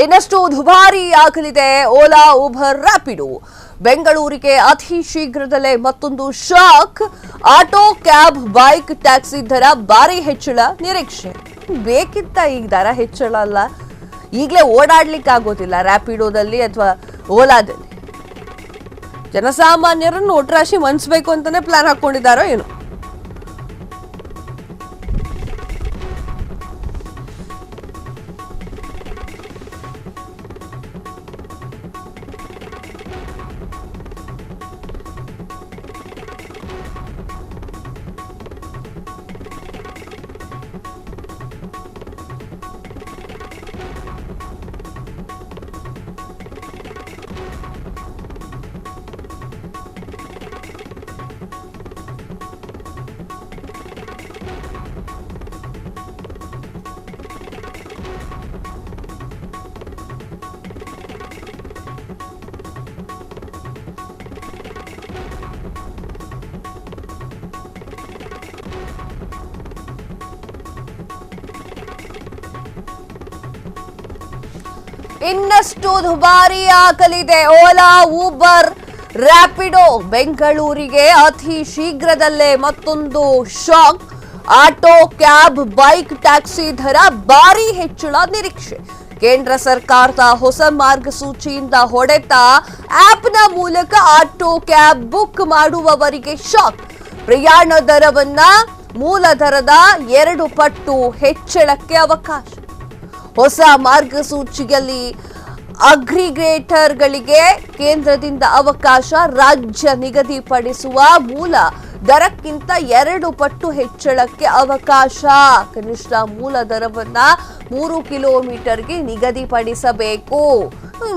ಇನ್ನಷ್ಟು ದುಬಾರಿ ಆಗಲಿದೆ ಓಲಾ ಉಬರ್ ರ್ಯಾಪಿಡೋ. ಬೆಂಗಳೂರಿಗೆ ಅತಿ ಶೀಘ್ರದಲ್ಲೇ ಮತ್ತೊಂದು shock. Auto, cab, bike, taxi ದರ ಭಾರಿ ಹೆಚ್ಚಳ ನಿರೀಕ್ಷೆ. ಬೇಕಿತ್ತ ಈಗ ದರ ಹೆಚ್ಚಳ ಅಲ್ಲ, ಈಗಲೇ ಓಡಾಡ್ಲಿಕ್ಕೆ ಆಗೋದಿಲ್ಲ ರ್ಯಾಪಿಡೋದಲ್ಲಿ ಅಥವಾ ಓಲಾದಲ್ಲಿ. ಜನಸಾಮಾನ್ಯರನ್ನು ಒಟ್ರಾಶಿ ಮನ್ಸ್ಬೇಕು ಅಂತಾನೆ ಪ್ಲಾನ್ ಹಾಕೊಂಡಿದ್ದಾರೋ ಏನೋ. ಇನ್ನಷ್ಟು ದುಬಾರಿ ಆಗಲಿದೆ ಓಲಾ ಉಬರ್ ರ್ಯಾಪಿಡೋ. ಬೆಂಗಳೂರಿಗೆ ಅತಿ ಶೀಘ್ರದಲ್ಲೇ ಮತ್ತೊಂದು shock. Auto, cab, bike, taxi ದರ ಭಾರಿ ಹೆಚ್ಚಳ ನಿರೀಕ್ಷೆ. ಕೇಂದ್ರ ಸರ್ಕಾರದ ಹೊಸ ಮಾರ್ಗಸೂಚಿಯಿಂದ ಹೊಡೆತ. ಆಪ್ನ ಮೂಲಕ ಆಟೋ, ಕ್ಯಾಬ್ ಬುಕ್ ಮಾಡುವವರಿಗೆ ಶಾಕ್. ಪ್ರಯಾಣ ದರವನ್ನ ಮೂಲ ದರದ 2 ಪಟ್ಟು ಹೆಚ್ಚಳಕ್ಕೆ ಅವಕಾಶ. ಹೊಸ ಮಾರ್ಗಸೂಚಿಯಲ್ಲಿ ಅಗ್ರಿಗೇಟರ್ಗಳಿಗೆ ಕೇಂದ್ರದಿಂದ ಅವಕಾಶ. ರಾಜ್ಯ ನಿಗದಿಪಡಿಸುವ ಮೂಲ ದರಕ್ಕಿಂತ 2 ಪಟ್ಟು ಹೆಚ್ಚಳಕ್ಕೆ ಅವಕಾಶ. ಕನಿಷ್ಠ ಮೂಲ ದರವನ್ನ 3 ಕಿಲೋಮೀಟರ್ಗೆ ನಿಗದಿಪಡಿಸಬೇಕು.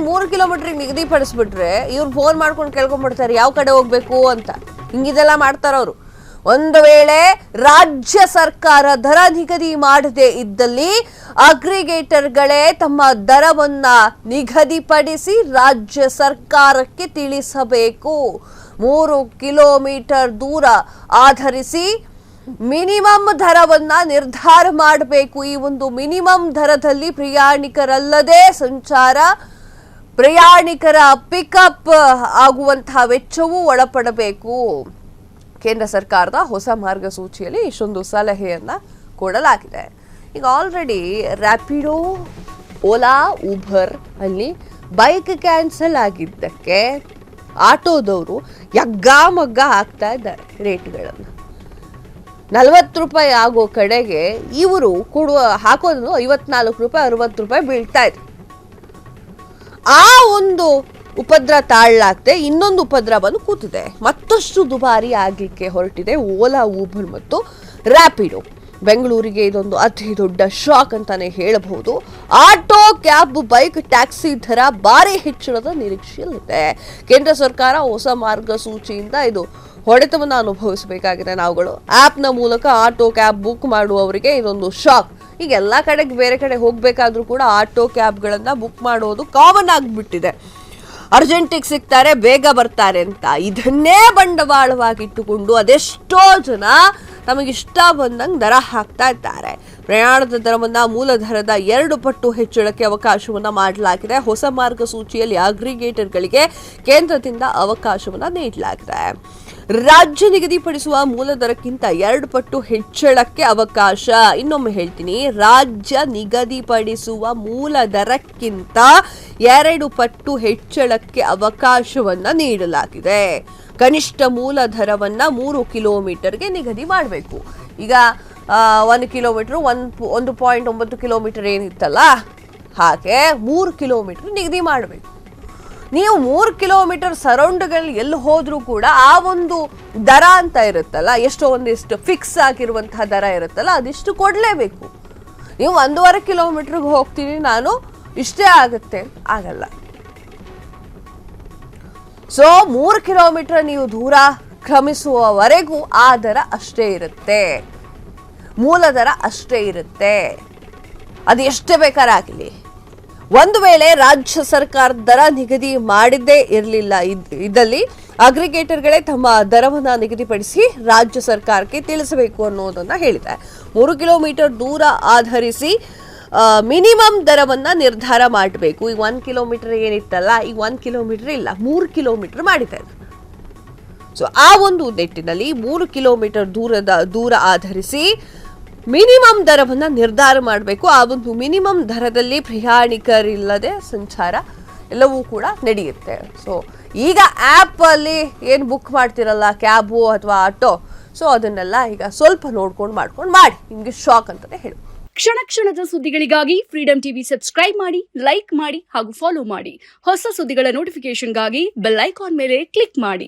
3 ಕಿಲೋಮೀಟರ್ಗೆ ನಿಗದಿಪಡಿಸ್ಬಿಟ್ರೆ ಇವ್ರು ಫೋನ್ ಮಾಡ್ಕೊಂಡು ಕೇಳ್ಕೊಂಡ್ಬಿಡ್ತಾರೆ ಯಾವ ಕಡೆ ಹೋಗ್ಬೇಕು ಅಂತ. ಹಿಂಗಿದೆಲ್ಲ ಮಾಡ್ತಾರ ಅವರು. ಒಂದು ವೇಳೆ ರಾಜ್ಯ ಸರ್ಕಾರ ದರ ನಿಗದಿ ಮಾಡದೇ ಇದ್ದಲ್ಲಿ ಅಗ್ರಿಗೇಟರ್ಗಳೇ ತಮ್ಮ ದರವನ್ನ ನಿಗದಿಪಡಿಸಿ ರಾಜ್ಯ ಸರ್ಕಾರಕ್ಕೆ ತಿಳಿಸಬೇಕು. 3 ಕಿಲೋಮೀಟರ್ ದೂರ ಆಧರಿಸಿ ಮಿನಿಮಮ್ ದರವನ್ನ ನಿರ್ಧಾರ ಮಾಡಬೇಕು. ಈ ಒಂದು ಮಿನಿಮಮ್ ದರದಲ್ಲಿ ಪ್ರಯಾಣಿಕರಲ್ಲದೆ ಸಂಚಾರ, ಪ್ರಯಾಣಿಕರ ಪಿಕಪ್ ಆಗುವಂತಹ ವೆಚ್ಚವೂ ಒಳಪಡಬೇಕು. ಕೇಂದ್ರ ಸರ್ಕಾರದ ಹೊಸ ಮಾರ್ಗಸೂಚಿಯಲ್ಲಿ ಇಷ್ಟೊಂದು ಸಲಹೆಯನ್ನ ಕೊಡಲಾಗಿದೆ. ಈಗ ಆಲ್ರೆಡಿ ರ್ಯಾಪಿಡೋ, ಓಲಾ, ಉಬರ್ ಅಲ್ಲಿ ಬೈಕ್ ಕ್ಯಾನ್ಸಲ್ ಆಗಿದ್ದಕ್ಕೆ ಆಟೋದವರು ಯಗ್ಗಾಮಗ್ಗ ಹಾಕ್ತಾ ಇದ್ದಾರೆ ರೇಟ್ಗಳನ್ನು. 40 ರೂಪಾಯಿ ಆಗೋ ಕಡೆಗೆ ಇವರು ಹಾಕೋದು 54 ರೂಪಾಯಿ 60 ರೂಪಾಯಿ ಬೀಳ್ತಾ ಇದೆ. ಆ ಒಂದು ಉಪದ್ರ ತಾಳಲಾಗ್ತೆ ಇನ್ನೊಂದು ಉಪದ್ರ ಬಂದು ಕೂತಿದೆ. ಮತ್ತಷ್ಟು ದುಬಾರಿ ಆಗಲಿಕ್ಕೆ ಹೊರಟಿದೆ ಓಲಾ, ಉಬರ್ ಮತ್ತು ರ್ಯಾಪಿಡೋ. ಬೆಂಗಳೂರಿಗೆ ಇದೊಂದು ಅತಿ ದೊಡ್ಡ ಶಾಕ್ ಅಂತಾನೆ ಹೇಳಬಹುದು. ಆಟೋ, ಕ್ಯಾಬ್, ಬೈಕ್, ಟ್ಯಾಕ್ಸಿ ದರ ಭಾರಿ ಹೆಚ್ಚಳದ ನಿರೀಕ್ಷೆಯಲ್ಲಿದೆ. ಕೇಂದ್ರ ಸರ್ಕಾರ ಹೊಸ ಮಾರ್ಗಸೂಚಿಯಿಂದ ಇದು ಹೊಡೆತವನ್ನು ಅನುಭವಿಸಬೇಕಾಗಿದೆ ನಾವುಗಳು. ಆಪ್ನ ಮೂಲಕ ಆಟೋ, ಕ್ಯಾಬ್ ಬುಕ್ ಮಾಡುವವರಿಗೆ ಇದೊಂದು ಶಾಕ್. ಈಗ ಎಲ್ಲ ಕಡೆಗೆ ಬೇರೆ ಕಡೆ ಹೋಗ್ಬೇಕಾದ್ರೂ ಕೂಡ ಆಟೋ, ಕ್ಯಾಬ್ಗಳನ್ನ ಬುಕ್ ಮಾಡೋದು ಕಾಮನ್ ಆಗಿಬಿಟ್ಟಿದೆ. ಅರ್ಜೆಂಟಿಗೆ ಸಿಗ್ತಾರೆ, ಬೇಗ ಬರ್ತಾರೆ ಅಂತ ಇದನ್ನೇ ಬಂಡವಾಳವಾಗಿಟ್ಟುಕೊಂಡು ಅದೆಷ್ಟೋ ಜನ ತಮಗಿಷ್ಟ ಬಂದಂಗೆ ದರ ಹಾಕ್ತಾ ಇದ್ದಾರೆ. ಪ್ರಯಾಣದ ದರವನ್ನ ಮೂಲ ದರದ 2 ಪಟ್ಟು ಹೆಚ್ಚಳಕ್ಕೆ ಅವಕಾಶವನ್ನ ಮಾಡಲಾಗಿದೆ. ಹೊಸ ಮಾರ್ಗಸೂಚಿಯಲ್ಲಿ ಅಗ್ರಿಗೇಟರ್ಗಳಿಗೆ ಕೇಂದ್ರದಿಂದ ಅವಕಾಶವನ್ನ ನೀಡಲಾಗಿದೆ. ರಾಜ್ಯ ನಿಗದಿಪಡಿಸುವ ಮೂಲ ದರಕ್ಕಿಂತ 2 ಪಟ್ಟು ಹೆಚ್ಚಳಕ್ಕೆ ಅವಕಾಶ. ಇನ್ನೊಮ್ಮೆ ಹೇಳ್ತೀನಿ, ರಾಜ್ಯ ನಿಗದಿಪಡಿಸುವ ಮೂಲ ದರಕ್ಕಿಂತ 2 ಪಟ್ಟು ಹೆಚ್ಚಳಕ್ಕೆ ಅವಕಾಶವನ್ನ ನೀಡಲಾಗಿದೆ. ಕನಿಷ್ಠ ಮೂಲ ದರವನ್ನ 3 ಕಿಲೋಮೀಟರ್ಗೆ ನಿಗದಿ ಮಾಡಬೇಕು. ಈಗ 1 ಕಿಲೋಮೀಟರ್ 1.9 ಕಿಲೋಮೀಟರ್ ಏನಿತ್ತಲ್ಲ, ಹಾಗೆ 3 ಕಿಲೋಮೀಟರ್ ನಿಗದಿ ಮಾಡಬೇಕು. ನೀವು 3 ಕಿಲೋಮೀಟರ್ ಸರೌಂಡ್ಗಳಲ್ಲಿ ಎಲ್ಲಿ ಹೋದ್ರೂ ಕೂಡ ಆ ಒಂದು ದರ ಅಂತ ಇರುತ್ತಲ್ಲ, ಎಷ್ಟೋ ಒಂದಿಷ್ಟು ಫಿಕ್ಸ್ ಆಗಿರುವಂತಹ ದರ ಇರುತ್ತಲ್ಲ, ಅದಿಷ್ಟು ಕೊಡಲೇಬೇಕು. ನೀವು 1.5 ಕಿಲೋಮೀಟರ್ಗೆ ಹೋಗ್ತೀನಿ ನಾನು, ಇಷ್ಟೇ ಆಗುತ್ತೆ, ಆಗಲ್ಲ. ಸೊ 3 ಕಿಲೋಮೀಟರ್ ನೀವು ದೂರ ಕ್ರಮಿಸುವವರೆಗೂ ಆ ದರ ಅಷ್ಟೇ ಇರುತ್ತೆ, ಮೂಲ ದರ ಅಷ್ಟೇ ಇರುತ್ತೆ. ಅದು ಎಷ್ಟೇ ಬೇಕಾರಾಗಲಿ. ಒಂದು ವೇಳೆ ರಾಜ್ಯ ಸರ್ಕಾರ ದರ ನಿಗದಿ ಮಾಡಿದ್ದೇ ಇರಲಿಲ್ಲ ಇದ್ದಲ್ಲಿ ಅಗ್ರಿಗೇಟರ್ಗಳೇ ತಮ್ಮ ದರವನ್ನು ನಿಗದಿಪಡಿಸಿ ರಾಜ್ಯ ಸರ್ಕಾರಕ್ಕೆ ತಿಳಿಸಬೇಕು ಅನ್ನೋದನ್ನ ಹೇಳಿದೆ. 3 ಕಿಲೋಮೀಟರ್ ದೂರ ಆಧರಿಸಿ ಮಿನಿಮಮ್ ದರವನ್ನ ನಿರ್ಧಾರ ಮಾಡಬೇಕು. ಈಗ 1 ಕಿಲೋಮೀಟರ್ ಏನಿತ್ತಲ್ಲ, ಈಗ 1 ಕಿಲೋಮೀಟರ್ ಇಲ್ಲ, 3 ಕಿಲೋಮೀಟರ್ ಮಾಡಿದ್ದಾರೆ. ಸೊ ಆ ಒಂದು ನಿಟ್ಟಿನಲ್ಲಿ 3 ಕಿಲೋಮೀಟರ್ ದೂರ ಆಧರಿಸಿ ಮಿನಿಮಮ್ ದರವನ್ನ ನಿರ್ಧಾರ ಮಾಡಬೇಕು. ಆ ಒಂದು ಮಿನಿಮಮ್ ದರದಲ್ಲಿ ಪ್ರಯಾಣಿಕರಿಲ್ಲದೆ ಸಂಚಾರ ಎಲ್ಲವೂ ಕೂಡ ನಡೆಯುತ್ತೆ. ಸೊ ಈಗ ಆ್ಯಪ್ ಅಲ್ಲಿ ಏನು ಬುಕ್ ಮಾಡ್ತಿರಲ್ಲ, ಕ್ಯಾಬು ಅಥವಾ ಆಟೋ, ಸೊ ಅದನ್ನೆಲ್ಲ ಈಗ ಸ್ವಲ್ಪ ನೋಡ್ಕೊಂಡು ಮಾಡಿ, ನಿಮಗೆ ಶಾಕ್ ಅಂತಾನೆ ಹೇಳಿ. ಕ್ಷಣ ಕ್ಷಣದ ಸುದ್ದಿಗಳಿಗಾಗಿ ಫ್ರೀಡಂ ಟಿವಿ ಸಬ್ಸ್ಕ್ರೈಬ್ ಮಾಡಿ, ಲೈಕ್ ಮಾಡಿ ಹಾಗೂ ಫಾಲೋ ಮಾಡಿ. ಹೊಸ ಸುದ್ದಿಗಳ ನೋಟಿಫಿಕೇಶನ್ಗಾಗಿ ಬೆಲ್ ಐಕಾನ್ ಮೇಲೆ ಕ್ಲಿಕ್ ಮಾಡಿ.